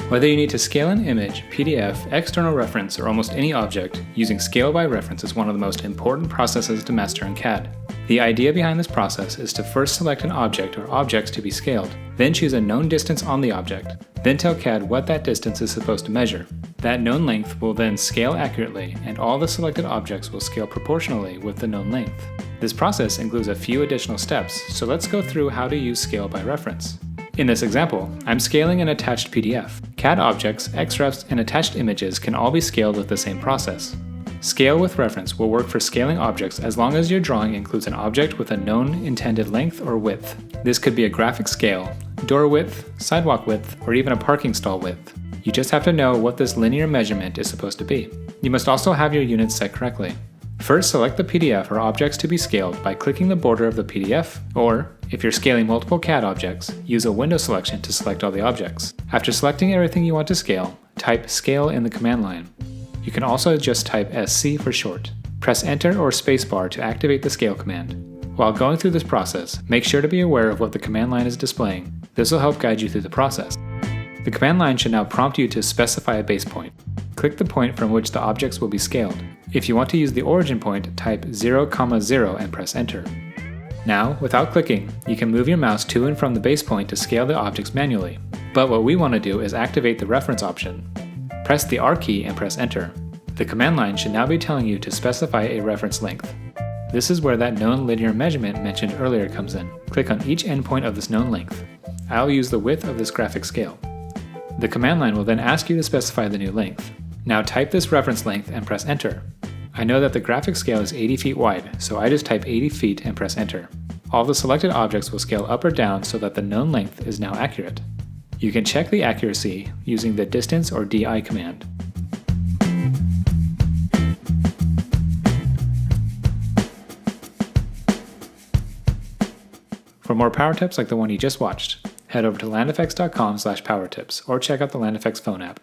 Whether you need to scale an image, PDF, external reference, or almost any object, using scale by reference is one of the most important processes to master in CAD. The idea behind this process is to first select an object or objects to be scaled, then choose a known distance on the object, then tell CAD what that distance is supposed to measure. That known length will then scale accurately, and all the selected objects will scale proportionally with the known length. This process includes a few additional steps, so let's go through how to use scale by reference. In this example, I'm scaling an attached PDF. CAD objects, XREFs, and attached images can all be scaled with the same process. Scale with reference will work for scaling objects as long as your drawing includes an object with a known intended length or width. This could be a graphic scale, door width, sidewalk width, or even a parking stall width. You just have to know what this linear measurement is supposed to be. You must also have your units set correctly. First, select the PDF or objects to be scaled by clicking the border of the PDF, or, if you're scaling multiple CAD objects, use a window selection to select all the objects. After selecting everything you want to scale, type Scale in the command line. You can also just type SC for short. Press Enter or Spacebar to activate the scale command. While going through this process, make sure to be aware of what the command line is displaying. This will help guide you through the process. The command line should now prompt you to specify a base point. Click the point from which the objects will be scaled. If you want to use the origin point, type 0, 0 and press Enter. Now, without clicking, you can move your mouse to and from the base point to scale the objects manually. But what we want to do is activate the reference option. Press the R key and press Enter. The command line should now be telling you to specify a reference length. This is where that known linear measurement mentioned earlier comes in. Click on each endpoint of this known length. I'll use the width of this graphic scale. The command line will then ask you to specify the new length. Now type this reference length and press Enter. I know that the graphic scale is 80 feet wide, so I just type 80 feet and press Enter. All the selected objects will scale up or down so that the known length is now accurate. You can check the accuracy using the distance or DI command. For more power tips like the one you just watched, head over to landeffects.com/powertips or check out the LandEffects phone app.